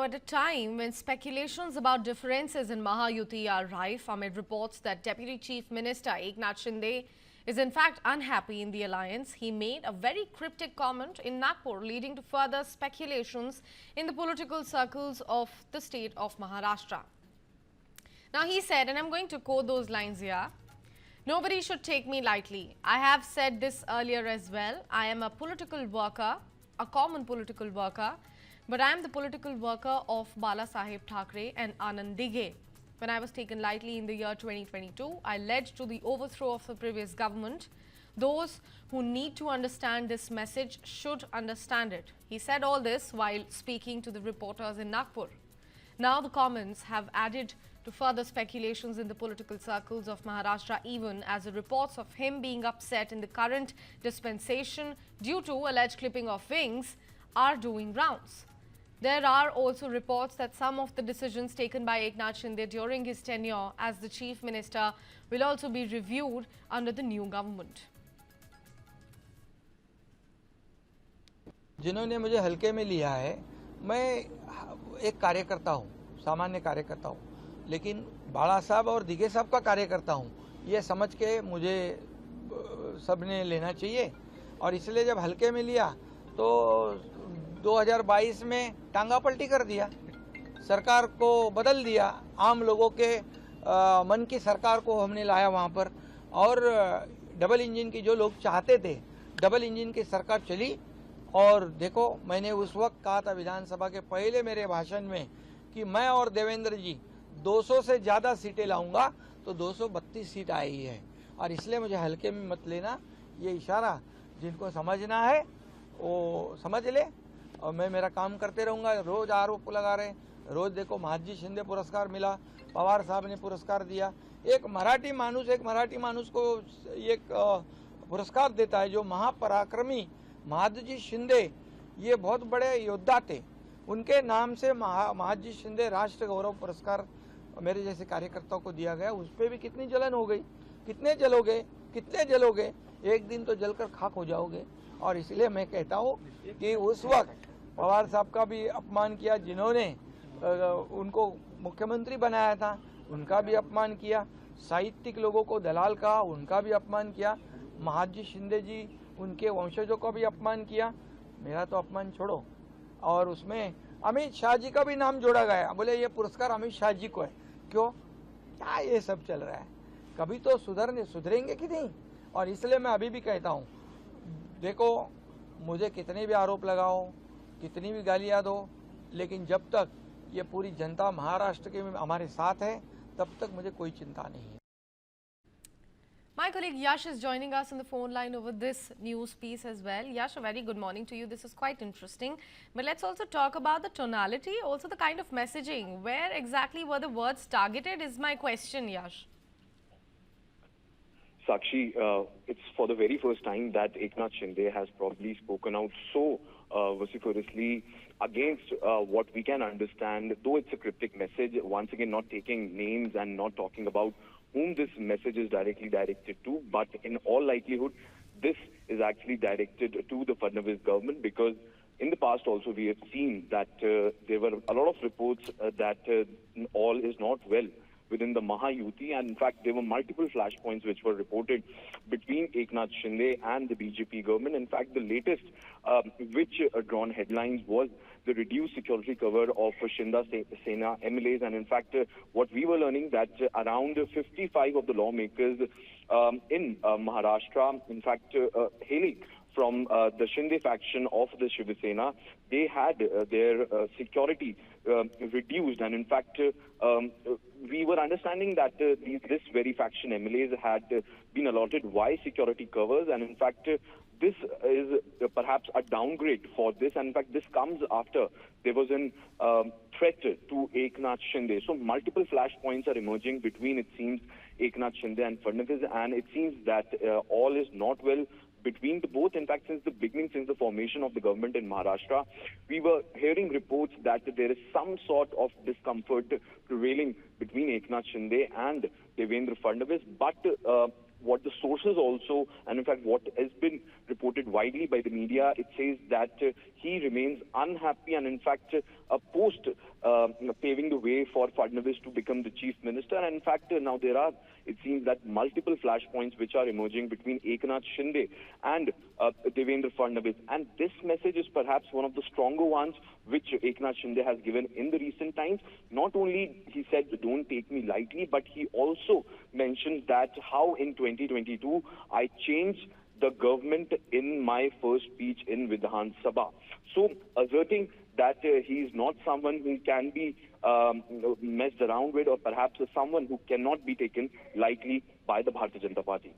Now, at a time when speculations about differences in Mahayuti are rife amid reports that Deputy Chief Minister Eknath Shinde is in fact unhappy in the alliance, he made a very cryptic comment in Nagpur, leading to further speculations in the political circles of the state of Maharashtra. Now, he said, and I'm going to quote those lines here, "Nobody should take me lightly. I have said this earlier as well. I am a political worker, a common political worker, but I am the political worker of Bala Saheb Thackeray and Anand Dighe. When I was taken lightly in the year 2022, I led to the overthrow of the previous government. Those who need to understand this message should understand it." He said all this while speaking to the reporters in Nagpur. Now the comments have added to further speculations in the political circles of Maharashtra, even as the reports of him being upset in the current dispensation due to alleged clipping of wings are doing rounds. There are also reports that some of the decisions taken by Eknath Shinde during his tenure as the Chief Minister will also be reviewed under the new government. जिन्होंने मुझे हल्के में लिया है, मैं एक कार्यकर्ता हूँ, सामान्य कार्यकर्ता हूँ, लेकिन बाला साहब और दिघे साहब का कार्यकर्ता हूँ, ये समझ के मुझे सबने लेना चाहिए। और इसलिए जब हल्के में लिया तो 2022 में टांगा पलटी कर दिया, सरकार को बदल दिया, आम लोगों के मन की सरकार को हमने लाया वहाँ पर। और डबल इंजन की जो लोग चाहते थे, डबल इंजन की सरकार चली। और देखो, मैंने उस वक्त कहा था विधानसभा के पहले मेरे भाषण में कि मैं और देवेंद्र जी 200 से ज़्यादा सीटें लाऊंगा, तो 232 सीट आई है। और इसलिए मुझे हल्के में मत लेना, ये इशारा जिनको समझना है वो समझ ले। और मैं मेरा काम करते रहूँगा। रोज आरोप लगा रहे, रोज देखो महाजी शिंदे पुरस्कार मिला, पवार साहब ने पुरस्कार दिया। एक मराठी मानुस को एक पुरस्कार देता है जो महापराक्रमी महादजी शिंदे, ये बहुत बड़े योद्धा थे, उनके नाम से महादजी शिंदे राष्ट्र गौरव पुरस्कार मेरे जैसे कार्यकर्ताओं को दिया गया। उस पर भी कितनी जलन हो गई, कितने जलोगे, एक दिन तो जलकर खाक हो जाओगे। और इसलिए मैं कहता हूँ कि उस वक्त पवार साहब का भी अपमान किया, जिन्होंने उनको मुख्यमंत्री बनाया था, उनका भी अपमान किया। साहित्यिक लोगों को दलाल कहा, उनका भी अपमान किया। महादजी शिंदे जी, उनके वंशजों का भी अपमान किया। मेरा तो अपमान छोड़ो। और उसमें अमित शाह जी का भी नाम जोड़ा गया, बोले ये पुरस्कार अमित शाह जी को है। क्यों, क्या ये सब चल रहा है? कभी तो सुधरेंगे कि नहीं? और इसलिए मैं अभी भी कहता हूँ, देखो मुझे कितने भी आरोप लगाओ, कितनी भी गालियाँ दो, लेकिन जब तक ये पूरी जनता महाराष्ट्र के हमारे साथ है, तब तक मुझे कोई चिंता नहीं है। My colleague Yash is joining us on the phone line over this news piece as well. Yash, a very good morning to you. This is quite interesting. But let's also talk about the tonality, also the kind of messaging. Where exactly were the words targeted is my question, Yash. Sakshi, it's for the very first time that Eknath Shinde has probably spoken out so vociferously against what we can understand, though it's a cryptic message, once again not taking names and not talking about whom this message is directly directed to, but in all likelihood, this is actually directed to the Fadnavis government, because in the past also we have seen that there were a lot of reports that all is not well within the Mahayuti, and in fact there were multiple flashpoints which were reported between Eknath Shinde and the BJP government. In fact, the latest which drawn headlines was the reduced security cover of Shinda Sena MLAs, and in fact what we were learning that around 55 of the lawmakers in Maharashtra, in fact hailing from the Shinde faction of the Shiva Sena, they had their security reduced, and in fact we were understanding that this very faction MLAs had been allotted wise security covers, and in fact this is perhaps a downgrade for this, and in fact this comes after there was an threat to Eknath Shinde. So multiple flashpoints are emerging between, it seems, Eknath Shinde and Fadnavis, and it seems that all is not well between the both. In fact, since the beginning, since the formation of the government in Maharashtra, we were hearing reports that there is some sort of discomfort prevailing between Eknath Shinde and Devendra Fadnavis. But what the sources also, and in fact what has been reported widely by the media, it says that he remains unhappy and in fact opposed paving the way for Fadnavis to become the chief minister. And in fact now there are, it seems that multiple flashpoints which are emerging between Eknath Shinde and Devendra Fadnavis. And this message is perhaps one of the stronger ones which Eknath Shinde has given in the recent times. Not only he said, don't take me lightly, but he also mentioned that how in 2022 I changed the government in my first speech in Vidhan Sabha. So asserting that he is not someone who can be messed around with, or perhaps someone who cannot be taken lightly by the Bharatiya Janata Party.